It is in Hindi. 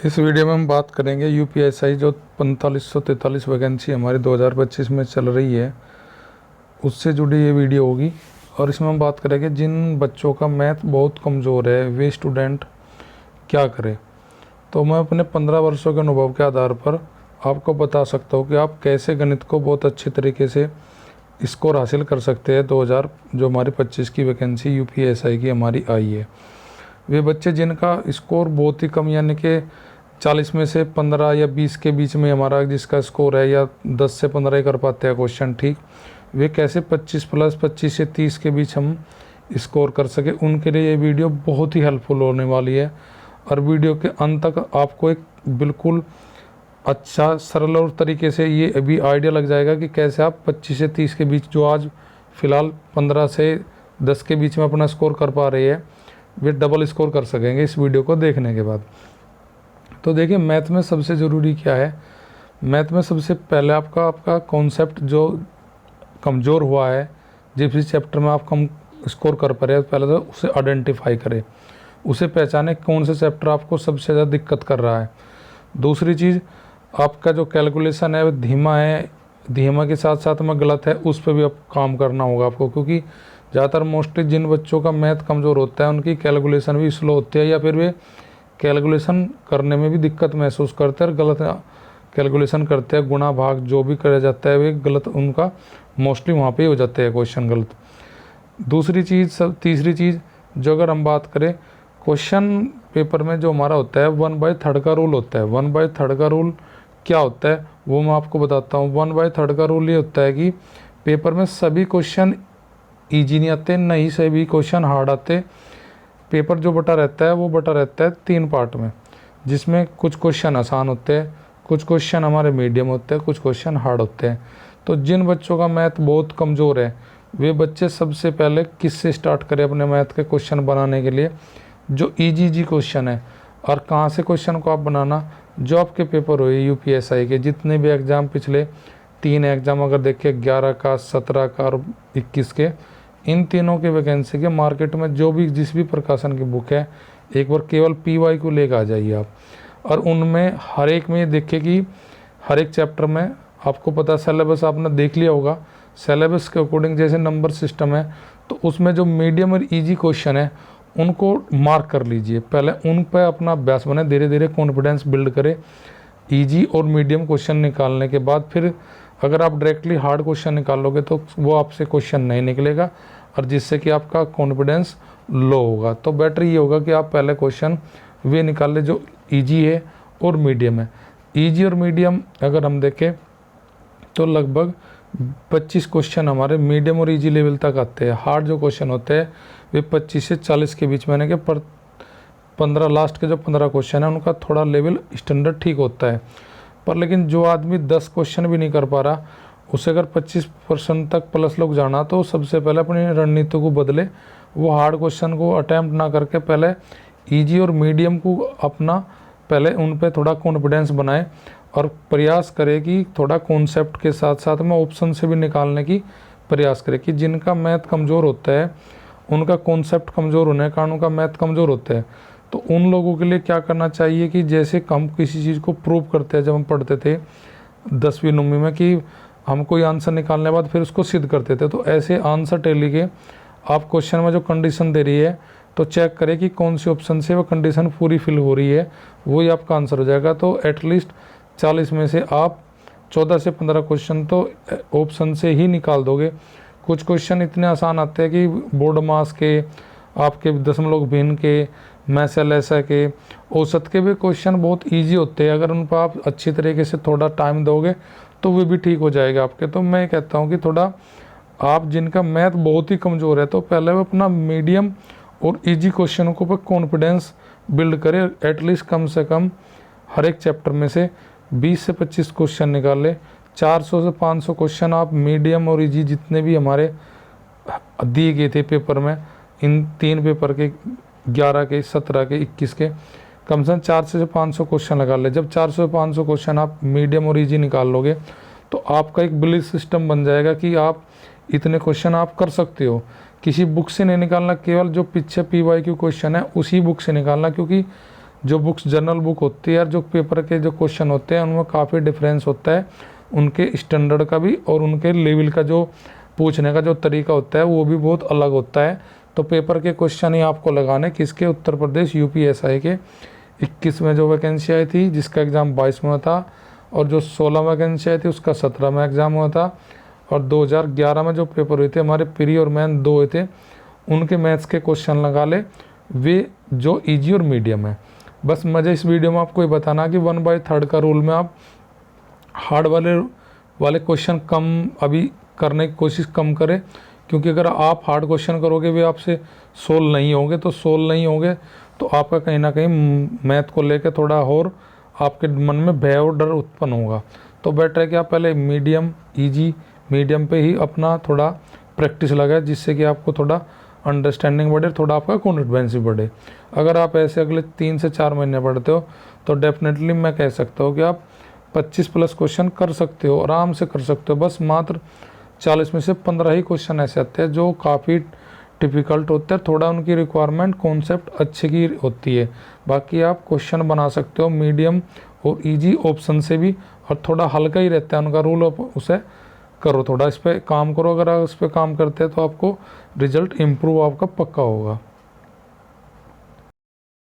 इस वीडियो में हम बात करेंगे यूपीएसआई जो 4543 वैकेंसी हमारी 2025 में चल रही है उससे जुड़ी ये वीडियो होगी। और इसमें हम बात करेंगे जिन बच्चों का मैथ बहुत कमज़ोर है वे स्टूडेंट क्या करें। तो मैं अपने 15 वर्षों के अनुभव के आधार पर आपको बता सकता हूँ कि आप कैसे गणित को बहुत अच्छे तरीके से स्कोर हासिल कर सकते हैं। 2000 जो हमारी 25 की वैकेंसी यूपीएसआई की हमारी आई है, वे बच्चे जिनका स्कोर बहुत ही कम यानी कि 40 में से 15 या 20 के बीच में हमारा जिसका स्कोर है, या 10 से 15 ही कर पाते हैं क्वेश्चन ठीक, वे कैसे 25 प्लस 25 से 30 के बीच हम स्कोर कर सके, उनके लिए ये वीडियो बहुत ही हेल्पफुल होने वाली है। और वीडियो के अंत तक आपको एक बिल्कुल अच्छा सरल और तरीके से ये अभी आइडिया लग जाएगा कि कैसे आप 25 से 30 के बीच जो आज फ़िलहाल 15 से 10 के बीच में अपना स्कोर कर पा रहे हैं वे डबल स्कोर कर सकेंगे इस वीडियो को देखने के बाद। तो देखिए, मैथ में सबसे ज़रूरी क्या है। मैथ में सबसे पहले आपका कॉन्सेप्ट जो कमज़ोर हुआ है, जिस भी चैप्टर में आप कम स्कोर कर पा रहे हैं, पहले तो उसे आइडेंटिफाई करें, उसे पहचाने कौन से चैप्टर आपको सबसे ज़्यादा दिक्कत कर रहा है। दूसरी चीज़, आपका जो कैलकुलेशन है वो धीमा है, धीमा के साथ साथ में गलत है, उस पर भी आप काम करना होगा आपको, क्योंकि ज़्यादातर मोस्टली जिन बच्चों का मैथ कमज़ोर होता है उनकी कैलकुलेशन भी स्लो होती है, या फिर वे कैलकुलेशन करने में भी दिक्कत महसूस करते हैं और गलत कैलकुलेशन करते हैं। गुणा भाग जो भी करा जाता है वे गलत, उनका मोस्टली वहाँ पे हो जाते हैं क्वेश्चन गलत। तीसरी चीज़ जो अगर हम बात करें क्वेश्चन पेपर में जो हमारा होता है 1/3 का रूल होता है। 1/3 का रूल क्या होता है वो मैं आपको बताता हूँ। 1/3 का रूल ये होता है कि पेपर में सभी क्वेश्चन ईजी नहीं आते, नहीं सभी क्वेश्चन हार्ड आते। पेपर जो बटा रहता है वो बटा रहता है 3 पार्ट में, जिसमें कुछ क्वेश्चन आसान होते हैं, कुछ क्वेश्चन हमारे मीडियम होते हैं, कुछ क्वेश्चन हार्ड होते हैं। तो जिन बच्चों का मैथ बहुत कमज़ोर है वे बच्चे सबसे पहले किससे स्टार्ट करें अपने मैथ के क्वेश्चन बनाने के लिए, जो ईजी क्वेश्चन है। और कहाँ से क्वेश्चन को आप बनाना, जो आपके पेपर हुए यूपीएसआई के जितने भी एग्ज़ाम, पिछले 3 एग्ज़ाम अगर देखें 11 का, 17 का और 21 के, इन तीनों के वैकेंसी के मार्केट में जो भी जिस भी प्रकाशन की बुक है एक बार केवल पीवाई को लेकर आ जाइए आप। और उनमें हर एक में देखिए कि हर एक चैप्टर में आपको पता सिलेबस आपने देख लिया होगा, सिलेबस के अकॉर्डिंग जैसे नंबर सिस्टम है, तो उसमें जो मीडियम और ईजी क्वेश्चन है उनको मार्क कर लीजिए, पहले उन पर अपना अभ्यास बने, धीरे धीरे कॉन्फिडेंस बिल्ड करें ईजी और मीडियम क्वेश्चन निकालने के बाद। फिर अगर आप डायरेक्टली हार्ड क्वेश्चन निकालोगे तो वो आपसे क्वेश्चन नहीं निकलेगा और जिससे कि आपका कॉन्फिडेंस लो होगा। तो बेटर ये होगा कि आप पहले क्वेश्चन वे निकाल लें जो ईजी है और मीडियम है। ईजी और मीडियम अगर हम देखें तो लगभग 25 क्वेश्चन हमारे मीडियम और ईजी लेवल तक आते हैं। हार्ड जो क्वेश्चन होते हैं वे 25 से 40 के बीच में, यानी कि पर 15 लास्ट के जो 15 क्वेश्चन है उनका थोड़ा लेवल स्टैंडर्ड ठीक होता है। पर लेकिन जो आदमी 10 क्वेश्चन भी नहीं कर पा रहा, उसे अगर 25% तक प्लस लोग जाना, तो सबसे पहले अपनी रणनीति को बदले, वो हार्ड क्वेश्चन को अटैम्प्ट ना करके पहले ईजी और मीडियम को अपना पहले उन पे थोड़ा कॉन्फिडेंस बनाए और प्रयास करे कि थोड़ा कॉन्सेप्ट के साथ साथ में ऑप्शन से भी निकालने की प्रयास करे। कि जिनका मैथ कमज़ोर होता है उनका कॉन्सेप्ट कमज़ोर होने के कारण उनका मैथ कमज़ोर होता है, तो उन लोगों के लिए क्या करना चाहिए कि जैसे हम किसी चीज़ को प्रूव करते हैं, जब हम पढ़ते थे 10वीं 9वीं में कि हम कोई आंसर निकालने के बाद फिर उसको सिद्ध करते थे, तो ऐसे आंसर टेली के आप क्वेश्चन में जो कंडीशन दे रही है तो चेक करें कि कौन सी ऑप्शन से वो कंडीशन पूरी फिल हो रही है, वही आपका आंसर हो जाएगा। तो एटलीस्ट 40 में से आप 14 से 15 क्वेश्चन तो ऑप्शन से ही निकाल दोगे। कुछ क्वेश्चन इतने आसान आते हैं कि बोर्ड मास के, आपके दशमलव भिन्न के, मैसेल ऐसा के, औसत के भी क्वेश्चन बहुत इजी होते हैं। अगर उन पर आप अच्छी तरीके से थोड़ा टाइम दोगे तो वे भी ठीक हो जाएगा आपके। तो मैं कहता हूँ कि थोड़ा आप जिनका मैथ बहुत ही कमज़ोर है तो पहले वो अपना मीडियम और इजी क्वेश्चनों को पर कॉन्फिडेंस बिल्ड करें। एटलीस्ट कम से कम हर एक चैप्टर में से 20 से 25 क्वेश्चन निकाल ले। 400 से 500 क्वेश्चन आप मीडियम और इजी जितने भी हमारे दिए गए थे पेपर में, इन 3 पेपर के 11 के, 17 के, 21 के, कम से कम 400 से 500 क्वेश्चन लगा ले। जब 400 से 500 क्वेश्चन आप मीडियम और इजी निकाल लोगे तो आपका एक बिलीफ सिस्टम बन जाएगा कि आप इतने क्वेश्चन आप कर सकते हो। किसी बुक से नहीं निकालना, केवल जो पीछे पीवाईक्यू क्वेश्चन है उसी बुक से निकालना, क्योंकि जो बुक्स जनरल बुक होती है और जो पेपर के जो क्वेश्चन होते हैं उनमें काफ़ी डिफरेंस होता है, उनके स्टैंडर्ड का भी और उनके लेवल का जो पूछने का जो तरीका होता है वो भी बहुत अलग होता है। तो पेपर के क्वेश्चन ही आपको लगाने किसके, उत्तर प्रदेश यूपीएसआई के 21 में जो वैकेंसी आई थी जिसका एग्ज़ाम 22 में था, और जो 16 वैकेंसी आई थी उसका 17 में एग्ज़ाम हुआ था, और 2011 में जो पेपर हुए थे हमारे प्री और मेन 2 हुए थे, उनके मैथ्स के क्वेश्चन लगा ले, वे जो ईजी और मीडियम है। बस मुझे इस वीडियो में आपको ये बताना कि 1/3 का रूल में आप हार्ड वाले क्वेश्चन कम अभी करने की कोशिश कम करें, क्योंकि अगर आप हार्ड क्वेश्चन करोगे वे आपसे सोल्व नहीं होंगे, तो सोल्व नहीं होंगे तो आपका कहीं ना कहीं मैथ को लेकर थोड़ा और आपके मन में भय और डर उत्पन्न होगा। तो बेटर है कि आप पहले मीडियम ईजी मीडियम पे ही अपना थोड़ा प्रैक्टिस लगाए, जिससे कि आपको थोड़ा अंडरस्टैंडिंग बढ़े, थोड़ा आपका कॉन्फिडेंस भी बढ़े। अगर आप ऐसे अगले 3 से 4 महीने पढ़ते हो तो डेफिनेटली मैं कह सकता हूँ कि आप 25 प्लस क्वेश्चन कर सकते हो, आराम से कर सकते हो। बस मात्र 40 में से 15 ही क्वेश्चन ऐसे आते हैं जो काफ़ी डिफ़िकल्ट होते हैं, थोड़ा उनकी रिक्वायरमेंट कॉन्सेप्ट अच्छे की होती है। बाकी आप क्वेश्चन बना सकते हो मीडियम और इजी ऑप्शन से भी, और थोड़ा हल्का ही रहता है उनका रूल, उसे करो, थोड़ा इस पर काम करो। अगर आप इस पर काम करते हैं तो आपको रिजल्ट इम्प्रूव आपका पक्का होगा।